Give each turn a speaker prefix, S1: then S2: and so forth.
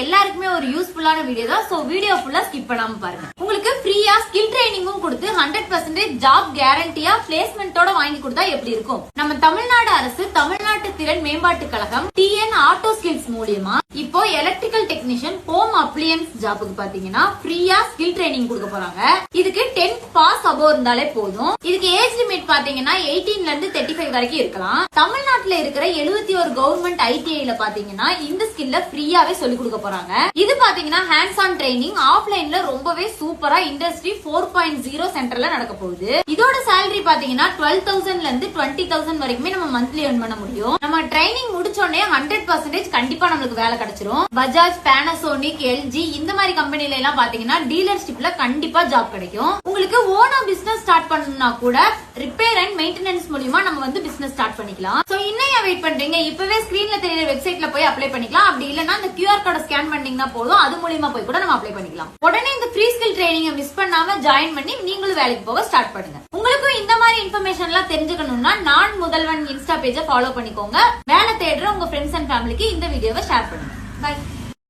S1: எல்லாருக்குமே ஒரு யூஸ்ஃபுல்லான வீடியோ தான். சோ வீடியோ ஃபுல்லா ஸ்கிப் பண்ணாம பாருங்க. உங்களுக்கு ஃப்ரீயா ஸ்கில் ட்ரைனிங்கும் கொடுத்து 100% ஜாப் கேரண்டியா பிளேஸ்மெண்டோட வாங்கி கொடுத்தா எப்படி இருக்கும்? நம்ம தமிழ்நாடு அரசு தமிழ்நாட்டு திறன் மேம்பாட்டு கழகம் TN ஆட்டோ ஸ்கில்ஸ் மூலியமா இப்போ எலக்ட்ரிக்கல் டெக்னீஷியன் ஹோம் அப்ளையன்ஸ் ஜாபுக்கு பாத்தீங்கன்னா ஃப்ரீயா ஸ்கில் ட்ரைனிங் கொடுக்க போறாங்க. இதுக்கு 10th பாஸ் அபோவ் இருந்தாலே போதும். இதுக்கு ஏஜ் லிமிட் பாத்தீங்கன்னா 18ல இருந்து 35 வரைக்கும் இருக்கலாம். தமிழ்நாட்டுல இருக்கிற 71 கவர்மெண்ட் ITIல பாத்தீங்கன்னா இந்த ஸ்கில்ல ஃப்ரீயாவே சொல்லி கொடுக்க போறாங்க. இது பாத்தீங்கன்னா ஹேண்ட்ஸ் ஆன் ட்ரைனிங் ஆஃப்லைன்ல ரொம்பவே சூப்பரா இண்டஸ்ட்ரி 4.0 சென்டர்ல நடக்க போகுது. இதோட சேலரி பாத்தீங்கன்னா 12,000ல இருந்து 20,000 வரைக்குமே நம்ம மந்த்லி earn பண்ண முடியும். நம்ம ட்ரைனிங் முடிச்சோடனே 100% கண்டிப்பா நம்மளுக்கு வேலை கிடைச்சிரும். பஜாஜ், பேனாசோனிக், LG இந்த மாதிரி கம்பெனில எல்லாம் பாத்தீங்கன்னா டீலர்ஷிப்ல கண்டிப்பா ஜாப் கிடைக்கும். உங்களுக்கு ஓனா பிசினஸ் ஸ்டார்ட் பண்ணனும்னா கூட ரிப்பேர் அண்ட் மெயின்டெனன்ஸ் மூலமா நம்ம வந்து பிசினஸ் ஸ்டார்ட் பண்ணிக்கலாம். சோ இன்னும் வெயிட் பண்றீங்க? இப்பவே ஸ்கிரீன்ல தெரியற வெப்சைட்ல போய் அப்ளை பண்ணிக்கலாம். அப்படி இல்லனா அந்த QR கோட ஸ்கேன் பண்ணீங்கன்னா போதும், அது மூலமா போய் கூட நம்ம அப்ளை பண்ணிக்கலாம். உடனே இந்த ஃப்ரீ ஸ்கில் ட்ரைனிங்க மிஸ் பண்ணாம ஜாயின் பண்ணி நீங்களும் வேலைக்கு போக ஸ்டார்ட் பண்ணுங்க. உங்களுக்கும் இந்த மாதிரி இன்ஃபர்மேஷன் எல்லாம் தெரிஞ்சுக்கணும்னா நான் முதல்வன் இன்ஸ்டா பேஜை ஃபாலோ பண்ணிக்கோங்க. வேலை தேடுற உங்க ஃப்ரெண்ட்ஸ் அண்ட் ஃபேமிலிக்கு இந்த வீடியோவை ஷேர் பண்ணுங்க. பை.